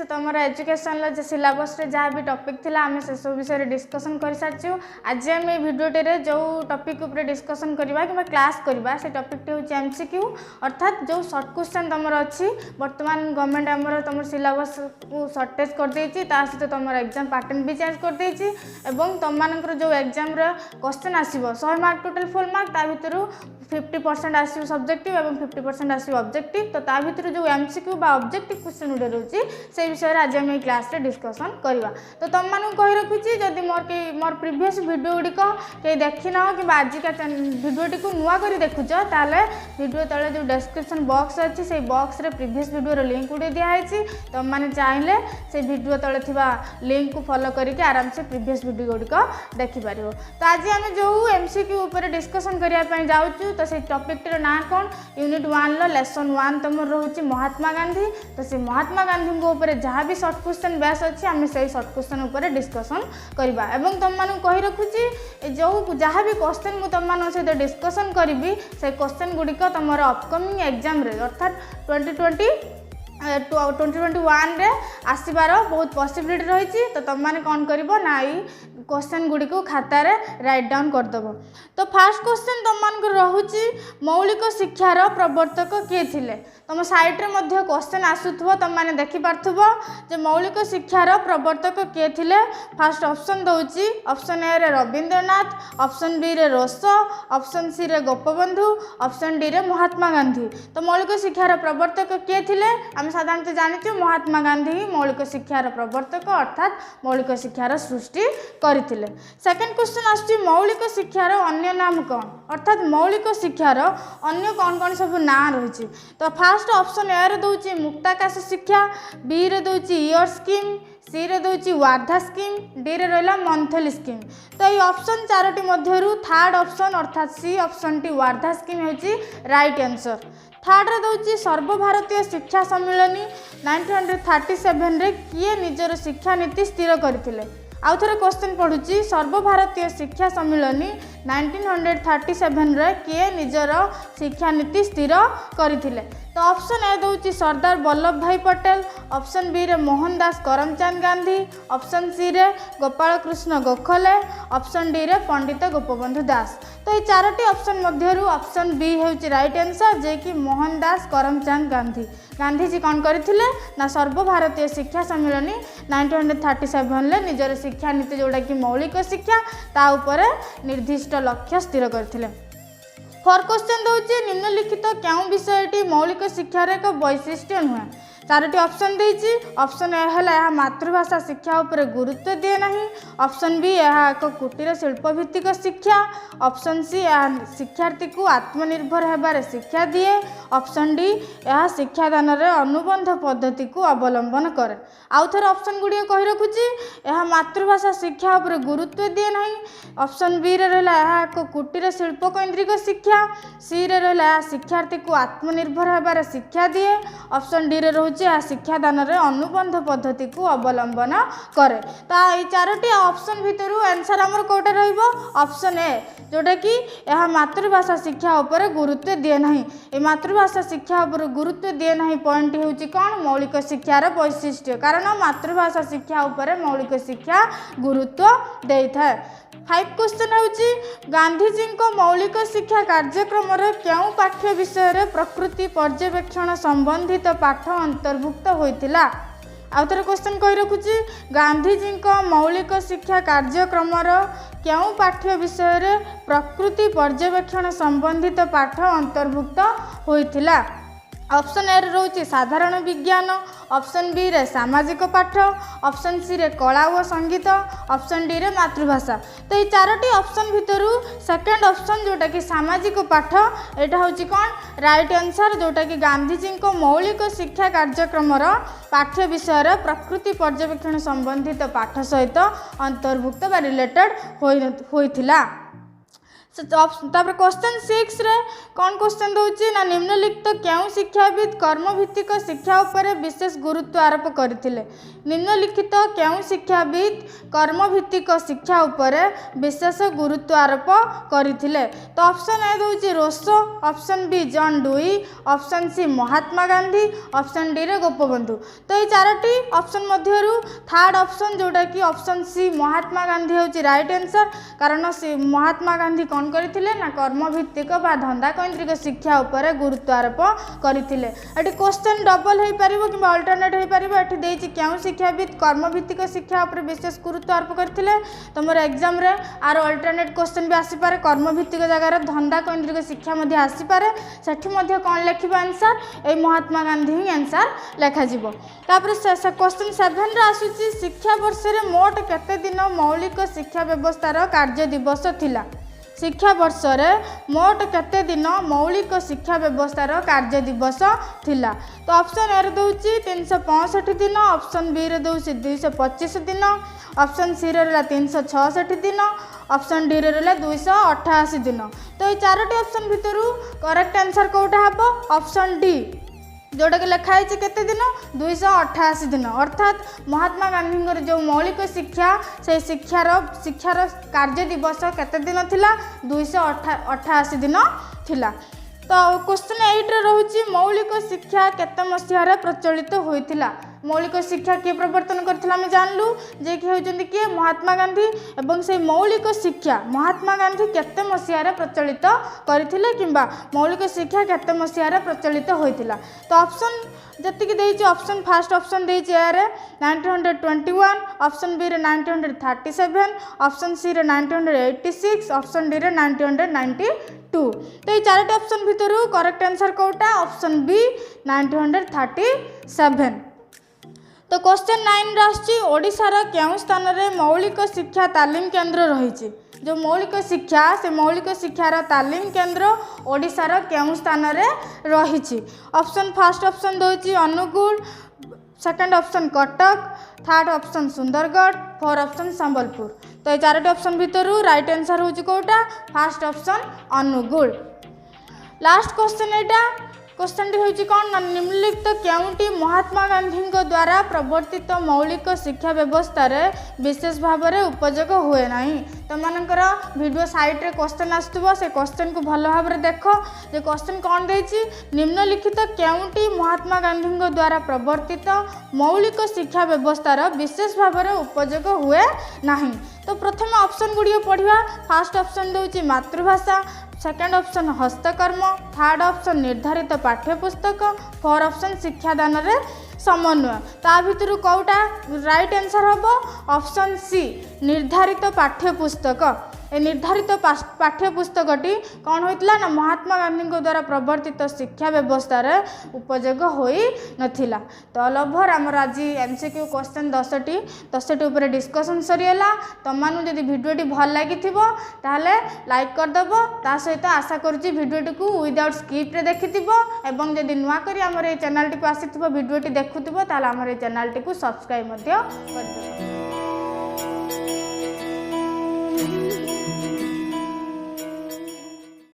Students तुम education syllabus जहाँ भी टॉपिक थिला आम से सब विषय डिस्कसन कर सारी आज आम भिडियोटे जो टॉपिक उपर डिस्कसन करवा कि क्लास करवा से टॉपिक हूँ MCQ अर्थात जो शॉर्ट क्वेश्चन तुम अच्छी बर्तमान गवर्नमेंट आमर तुम सिलेबस को सर्टेज कर देती सहित तुम एग्जाम पैटर्न भी चेंज कर देती एवं तुम मान जो एग्जाम क्वेश्चन आसो 100 मार्क टोटल फुल मार्क ता भर 50% आसो सब्जेक्टिव और 50% आसो ऑब्जेक्टिव तो ता भर जो MCQ बा ऑब्जेक्टिव क्वेश्चन गुटे रोचे से विषय आज आम क्लास डिस्कसन करवा। तो तुम मानू कही रखुची जदि मोर प्रीवियस वीडियो गुड़िक कहीं देखी ना कि आजिका भिडियोटी को नुआ कर देखुच ताले वीडियो तले जो डिस्क्रिप्शन बॉक्स अच्छी से बॉक्स रे प्रीवियस वीडियो लिंक गुटे दिखाई तुम मैंने चाहिए से वीडियो तले थिबा लिंक को फॉलो करके आराम से प्रीवियस वीडियो गुड़िक देखिपार। तो आज आम जो MCQ उपर डिस्कसन करने जाऊँ तो से टॉपिक ना कौन यूनिट 1 लेसन 1 तुम रोचे महात्मा गांधी तो से महात्मा गांधी ऊपर जहाँ भी शॉर्ट क्वेश्चन बेस अच्छी आम से शॉर्ट क्वेश्चन उपर डिस्कसन करवा एवं तुम मानू कही रखुची जो जहाँ भी क्वेश्चन मुझे तुम मान सहित डिस्कसन करी से क्वेश्चन गुड़िक तुम अपकमिंग एग्जाम अर्थात 2021 रे आसबार बहुत पॉसिबिलिटी रही तो तुम मैंने कौन कर ना क्वेश्चन गुड़ी को खातार राइट डाउन करदेव। तो फास्ट क्वेश्चन तुम मान रोचे मौलिक शिक्षार प्रवर्तक किए थिले तुम साइड रे क्वेश्चन आसुथबो तुम मैंने देखिपारथुबो जे मौलिक शिक्षार प्रवर्तक किए थिले। फास्ट ऑप्शन दउची ऑप्शन ए रे रविंद्रनाथ ऑप्शन बी रे रोसो ऑप्शन सी रे गोपबंधु ऑप्शन डी रे महात्मा गांधी। तो मौलिक शिक्षार प्रवर्तक किए थिले आम साधारणतः जानिଛୁ महात्मा गांधी ही मौलिक शिक्षार प्रवर्तक अर्थात मौलिक शिक्षार सृष्टि करथिले। सेकंड क्वेश्चन आछि मौलिक शिक्षार अन्य नाम कौन अर्थात मौलिक शिक्षार अन्य कौन कौन सब ना रही। तो फास्ट ऑप्शन ए रे दउची मुक्ताकाश शिक्षा बी रे दउची ईयर स्कीम सी रे दउची वार्धा स्कीम डी रे रहला मंथली स्कीम। तो ये ऑप्शन चारोटी मध्यरु थर्ड ऑप्शन अर्थात सी ऑप्शन टी वार्धा स्कीम होची राइट आंसर। थर्ड रे दउची सर्वभारतीय शिक्षा सम्मेलनी 1937 रे किए निजर शिक्षा नीति स्थिर करथिले। आउ थरे क्वेश्चन पढुची सर्वभारतीय शिक्षा सम्मेलनी 1937 रे किए निजर शिक्षा नीति स्थिर करथिले। तो ऑप्शन ए दउची सरदार वल्लभ भाई पटेल ऑप्शन बी रे मोहनदास करमचंद गांधी ऑप्शन सी रे गोपाल कृष्ण गोखले ऑप्शन डी रे पंडित गोपबंधु दास। तो ये चारोटी ऑप्शन मध्यरु ऑप्शन बी होची राइट आंसर जे कि मोहनदास करमचंद गांधी। गांधीजी कौन करथिले ना सर्वभारतीय शिक्षा सम्मेलनी 1937 ले निजर शिक्षा नीति जोड़ा कि मौलिक शिक्षा ता उपरे निर्दिष्ट लक्ष्य स्थिर करथिले। फॉर क्वेश्चन दउची निम्नलिखित क्यों विषयटी मौलिक शिक्षार एक वैशिष्ट्य नुहे। चारोटी ऑप्शन देइची ऑप्शन ए है यह मातृभाषा शिक्षा उपर गुरुत्व दिए नहीं ऑप्शन बी यह एक कुटीर शिल्प भित्तिक शिक्षा ऑप्शन सी यह शिक्षार्थी को आत्मनिर्भर होबार शिक्षा दिए ऑप्शन डी यह शिक्षादान अनुबंध पद्धति को अवलंबन करे। आउ थर ऑप्शन गुड़िया कही रखुची यह मातृभाषा शिक्षा उपर गुरुत्व दिए नहीं ऑप्शन बी रे रहला यह एक कुटीर शिल्प केन्द्रिक शिक्षा सी रे रहला यह शिक्षार्थी को आत्मनिर्भर होबार शिक्षा दिए ऑप्शन डी रे रोचे यह शिक्षादान अनुबंध पद्धति को अवलंबन करे। तो ये चारोटी ऑप्शन भितर आंसर आमर कोटे रहिबो ऑप्शन ए जोटा कि यह मातृभाषा शिक्षा उपर गुरुत्व दिए नहीं। ये मातृभाषा शिक्षा उपर गुरुत्व दिए नहीं पॉइंट होची कौन मौलिक शिक्षार वैशिष्ट्य कारण मातृभाषा शिक्षा उपर मौलिक शिक्षा गुरुत्व देइथाय। 5 क्वेश्चन होची गांधीजी को मौलिक शिक्षा कार्यक्रम रे क्यों पाठ्य विषय रे प्रकृति पर्यवेक्षण संबंधित पाठ अंतर्भुक्त होइतिला। आउ थरे क्वेश्चन कही रखुची गांधीजी को मौलिक शिक्षा कार्यक्रम क्यों पाठ्य विषय रे प्रकृति पर्यवेक्षण संबंधित पाठ अंतर्भुक्त होइतिला। ऑप्शन ए रोचे साधारण विज्ञान ऑप्शन बी रे सामाजिक पाठ ऑप्शन सी रे कला और संगीत ऑप्शन डी रे मातृभाषा। तो ये चारोटी ऑप्शन भितर सेकंड ऑप्शन जोटा कि सामाजिक पाठ एटा होची कौन राइट आंसर जोटा कि गांधीजी को मौलिक शिक्षा कार्यक्रम पाठ्य विषय प्रकृति पर्यवेक्षण संबंधित पाठ सहित अंतर्भुक्त बा रिलेटेड होइथिला। तापर क्वेश्चन 6 रे कौन क्वेश्चन दूची ना निम्नलिखित क्यों शिक्षाविद कर्मभित्तिक शिक्षा उपरे विशेष गुरुत्व आरोप करथिले। निम्नलिखित क्यों शिक्षाविद कर्मभित्तिक शिक्षा उपरे विशेष गुरुत्व आरोप करथिले। तो ऑप्शन ए दूची Rousseau, option B John Dewey, option C Mahatma Gandhi, option D रे गोपबंधु। तो ये चारोटी ऑप्शन मध्यरु थर्ड ऑप्शन जोटा कि ऑप्शन सी महात्मा गांधी होची राइट आंसर। कारण महात्मा गांधी कौन करथिले ना कर्मभित्तिक बा धंदा केन्द्रिक शिक्षा उपरे गुरुत्व आरोप करथिले। एटी क्वेश्चन डबल हो पारिबो कि अल्टरनेट हो पारिबो। एटी देछि क्यों शिक्षाविद कर्मभित्तिक शिक्षा उपरे विशेष गुरुत्व आरोप करथिले। तुमर एग्जाम रे आर अल्टरनेट क्वेश्चन भी आसी पारे, कर्मभित्तिक जगह धंदा केन्द्रिक शिक्षा मध्ये आसी पारे। सेठी मध्ये कोन लेखिबो आंसर ए महात्मा गांधी ही आंसर लेखा जिवो। तापर क्वेश्चन 7 रे आसुची शिक्षा वर्ष रे मोट केते दिन मौलिक शिक्षा व्यवस्था रो कार्य दिवस थिला। शिक्षा वर्ष रे मोट केते दिन मौलिक शिक्षा व्यवस्था रो कार्य दिवस थिला। तो ऑप्शन ए रे दउची 365 दिन, ऑप्शन बी रे दउची 225 दिन, ऑप्शन सी रे 366 दिन, ऑप्शन डी रे 288 दिन। तो ये चारोटी ऑप्शन भितरु करेक्ट आंसर कोटा हबो ऑप्शन डी जोटा कि लिखाई केते दिन 288 दिन। अर्थात महात्मा गांधी जो मौलिक शिक्षा से शिक्षार कार्य दिवस केते दिन थिला 288 दिन थिला। तो क्वेश्चन 8 रे रहुची मौलिक शिक्षा केते मसिया प्रचलित होइथिला। मौलिक शिक्षा किए प्रवर्तन करथिला हम जानलु जे कि होजंती कि महात्मा गांधी। एवं से मौलिक शिक्षा महात्मा गांधी केते मसिया प्रचलित करथिले किंबा मौलिक शिक्षा केते मसिया प्रचलित होइथिला। तो ऑप्शन जति कि देछि ऑप्शन फर्स्ट ऑप्शन देछि ए रे 1921, ऑप्शन बी रे 1937, ऑप्शन सी रे 1986, ऑप्शन डी रे 1992। तो ये चारोटी ऑप्शन भितरु करेक्ट आंसर कोटा ऑप्शन बी 1937। तो क्वेश्चन 9 राष्ट्रीय ओडिशार केउं स्थान रे मौलिक शिक्षा तालीम केन्द्र रही। जो मौलिक शिक्षा से मौलिक शिक्षार तालीम केन्द्र ओडिशार केउं स्थान रे रही। ऑप्शन फर्स्ट ऑप्शन दोची Angul, second option Cuttack, third option Sundargarh, four option Sambalpur. तो ये चारोटी ऑप्शन भितरु राइट आंसर होची कोटा first option Angul. Last question एटा क्वेश्चन टी होची कौन निम्नलिखित केउंटी महात्मा गांधी द्वारा प्रवर्तित मौलिक शिक्षा व्यवस्था रे विशेष भाव में उपयोग हुए नहीं। तो मानकर वीडियो साइट रे क्वेश्चन आसुबो से क्वेश्चन को भल भाव में देख जे क्वेश्चन कौन देछि निम्नलिखित केउंटी महात्मा गांधी द्वारा प्रवर्तित मौलिक शिक्षा व्यवस्था रे विशेष भाव में उपयोग हुए नहीं। तो प्रथम ऑप्शन गुड़िया पढ़िया। फर्स्ट ऑप्शन दोछि मातृभाषा, सेकेंड ऑप्शन हस्तकर्म, थर्ड ऑप्शन निर्धारित पाठ्यपुस्तक, फोर ऑप्शन शिक्षादान रे समन्वय। ता भितर कौटा राइट आंसर हम ऑप्शन सी निर्धारित पाठ्यपुस्तक। ए निर्धारित पाठ्यपुस्तकटी कौन होइतला ना महात्मा गांधी द्वारा प्रवर्तित शिक्षा व्यवस्था रे उपयोग होई नथिला। तो लभर आमर आज एमसीक्यू क्वेश्चन 10टी ऊपर डिस्कशन सरीला। तमानु जदि वीडियोटी भल लगी ताहले लाइक कर दबो। ता सहित आशा करूची वीडियोटी को विदाउट स्किप रे देखिथिबो एवं जदि नुआ करी आमर ए चैनल टी को आसीथिबो वीडियोटी देखुथिबो ताहले आमर ए चैनल टी को सब्सक्राइब मध्य कर दिबो।